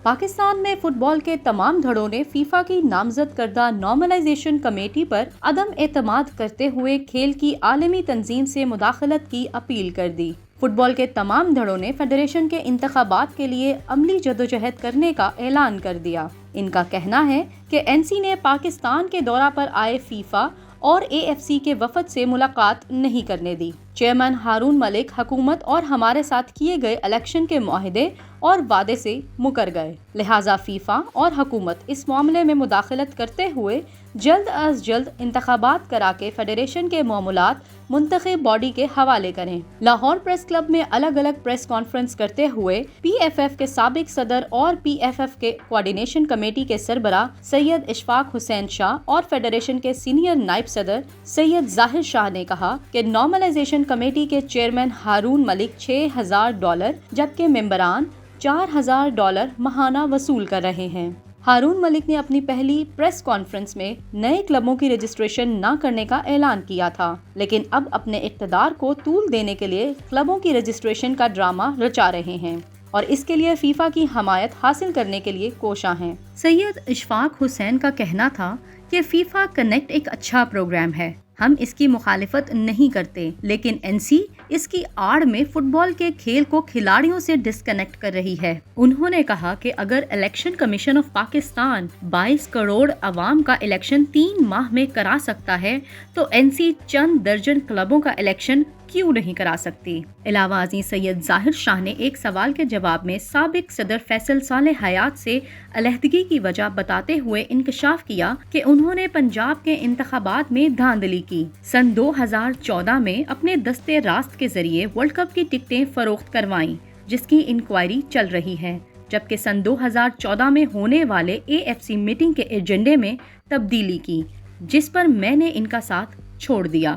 پاکستان میں فٹ بال کے تمام دھڑوں نے فیفا کی نامزد کردہ نارملائزیشن کمیٹی پر عدم اعتماد کرتے ہوئے کھیل کی عالمی تنظیم سے مداخلت کی اپیل کر دی۔ فٹ بال کے تمام دھڑوں نے فیڈریشن کے انتخابات کے لیے عملی جدوجہد کرنے کا اعلان کر دیا۔ ان کا کہنا ہے کہ این سی نے پاکستان کے دورہ پر آئے فیفا اور اے ایف سی کے وفد سے ملاقات نہیں کرنے دی۔ چیئرمین ہارون ملک حکومت اور ہمارے ساتھ کیے گئے الیکشن کے معاہدے اور وعدے سے مکر گئے، لہٰذا فیفا اور حکومت اس معاملے میں مداخلت کرتے ہوئے جلد از جلد انتخابات کرا کے فیڈریشن کے معاملات منتخب باڈی کے حوالے کریں۔ لاہور پریس کلب میں الگ الگ پریس کانفرنس کرتے ہوئے پی ایف ایف کے سابق صدر اور پی ایف ایف کے کوارڈینیشن کمیٹی کے سربراہ سید اشفاق حسین شاہ اور فیڈریشن کے سینئر نائب صدر سید ظاہر شاہ نے کہا کہ نارملائزیشن کمیٹی کے چیئرمین ہارون ملک $6,000 جبکہ ممبران $4,000 ماہانہ وصول کر رہے ہیں۔ ہارون ملک نے اپنی پہلی پریس کانفرنس میں نئے کلبوں کی رجسٹریشن نہ کرنے کا اعلان کیا تھا، لیکن اب اپنے اقتدار کو طول دینے کے لیے کلبوں کی رجسٹریشن کا ڈرامہ رچا رہے ہیں اور اس کے لیے فیفا کی حمایت حاصل کرنے کے لیے کوشاں ہیں۔ سید اشفاق حسین کا کہنا تھا کہ فیفا کنیکٹ ایک اچھا پروگرام ہے، ہم اس کی مخالفت نہیں کرتے، لیکن این سی اس کی آڑ میں فٹ بال کے کھیل کو کھلاڑیوں سے ڈسکنیکٹ کر رہی ہے۔ انہوں نے کہا کہ اگر election commission of Pakistan 22 crore عوام کا الیکشن 3 ماہ میں کرا سکتا ہے تو این سی چند درجن کلبوں کا الیکشن کیوں نہیں کرا سکتی؟ علاوہ ازیں سید ظاہر شاہ نے ایک سوال کے جواب میں سابق صدر فیصل صالح حیات سے علیحدگی کی وجہ بتاتے ہوئے انکشاف کیا کہ انہوں نے پنجاب کے انتخابات میں دھاندلی کی۔ سن 2014 میں اپنے دستے راست کے ذریعے ورلڈ کپ کی ٹکٹیں فروخت کروائیں، جس کی انکوائری چل رہی ہے، جبکہ سن 2014 میں ہونے والے اے ایف سی میٹنگ کے ایجنڈے میں تبدیلی کی، جس پر میں نے ان کا ساتھ چھوڑ دیا۔